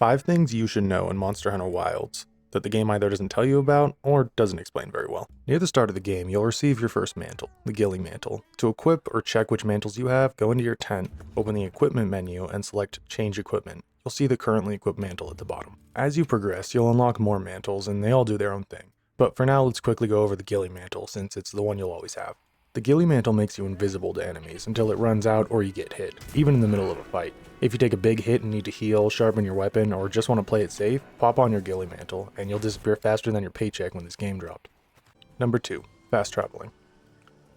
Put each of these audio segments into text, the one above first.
5 things you should know in Monster Hunter Wilds that the game either doesn't tell you about or doesn't explain very well. Near the start of the game, you'll receive your first mantle, the Ghillie Mantle. To equip or check which mantles you have, go into your tent, open the equipment menu, and select Change Equipment. You'll see the currently equipped mantle at the bottom. As you progress, you'll unlock more mantles, and they all do their own thing. But for now, let's quickly go over the Ghillie Mantle, since it's the one you'll always have. The Ghillie Mantle makes you invisible to enemies until it runs out or you get hit, even in the middle of a fight. If you take a big hit and need to heal, sharpen your weapon, or just want to play it safe, pop on your Ghillie Mantle, and you'll disappear faster than your paycheck when this game dropped. Number 2. Fast Traveling.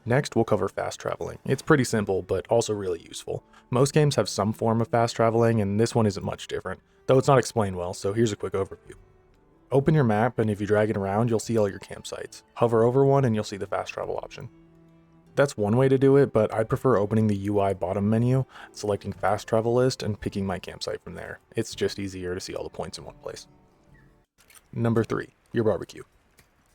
Next, we'll cover fast traveling. It's pretty simple, but also really useful. Most games have some form of fast traveling, and this one isn't much different, though it's not explained well, so here's a quick overview. Open your map, and if you drag it around, you'll see all your campsites. Hover over one, and you'll see the fast travel option. That's one way to do it, but I'd prefer opening the UI bottom menu, selecting fast travel list, and picking my campsite from there. It's just easier to see all the points in one place. Number 3, your barbecue.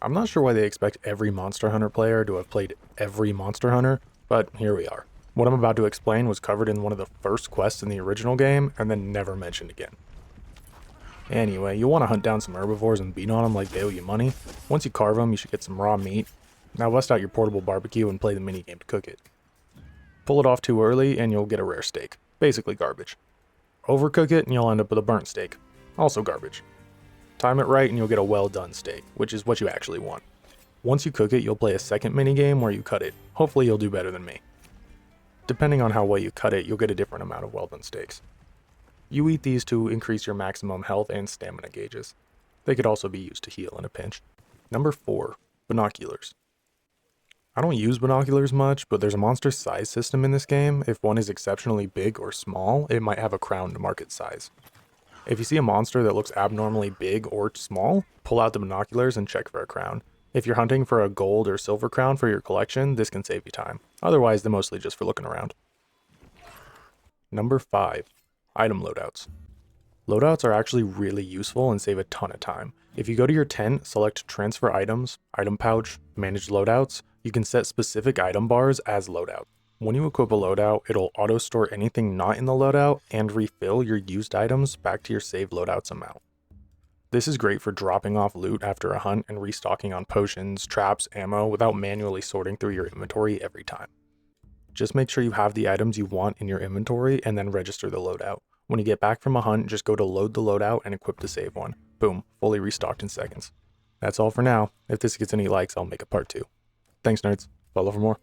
I'm not sure why they expect every Monster Hunter player to have played every Monster Hunter, but here we are. What I'm about to explain was covered in one of the first quests in the original game, and then never mentioned again. Anyway, you'll want to hunt down some herbivores and beat on them like they owe you money. Once you carve them, you should get some raw meat. Now bust out your portable barbecue and play the minigame to cook it. Pull it off too early and you'll get a rare steak. Basically garbage. Overcook it and you'll end up with a burnt steak. Also garbage. Time it right and you'll get a well done steak, which is what you actually want. Once you cook it, you'll play a second minigame where you cut it. Hopefully you'll do better than me. Depending on how well you cut it, you'll get a different amount of well done steaks. You eat these to increase your maximum health and stamina gauges. They could also be used to heal in a pinch. Number 4, binoculars. I don't use binoculars much, but there's a monster size system in this game. If one is exceptionally big or small, it might have a crown to mark its size. If you see a monster that looks abnormally big or small, pull out the binoculars and check for a crown. If you're hunting for a gold or silver crown for your collection, this can save you time. Otherwise, they're mostly just for looking around. Number 5, item loadouts. Loadouts are actually really useful and save a ton of time. If you go to your tent, select Transfer Items, Item Pouch, Manage Loadouts, you can set specific item bars as loadout. When you equip a loadout, it'll auto-store anything not in the loadout and refill your used items back to your saved loadout's amount. This is great for dropping off loot after a hunt and restocking on potions, traps, ammo without manually sorting through your inventory every time. Just make sure you have the items you want in your inventory and then register the loadout. When you get back from a hunt, just go to load the loadout and equip the save one. Boom, fully restocked in seconds. That's all for now. If this gets any likes, I'll make a part 2. Thanks nerds, follow for more.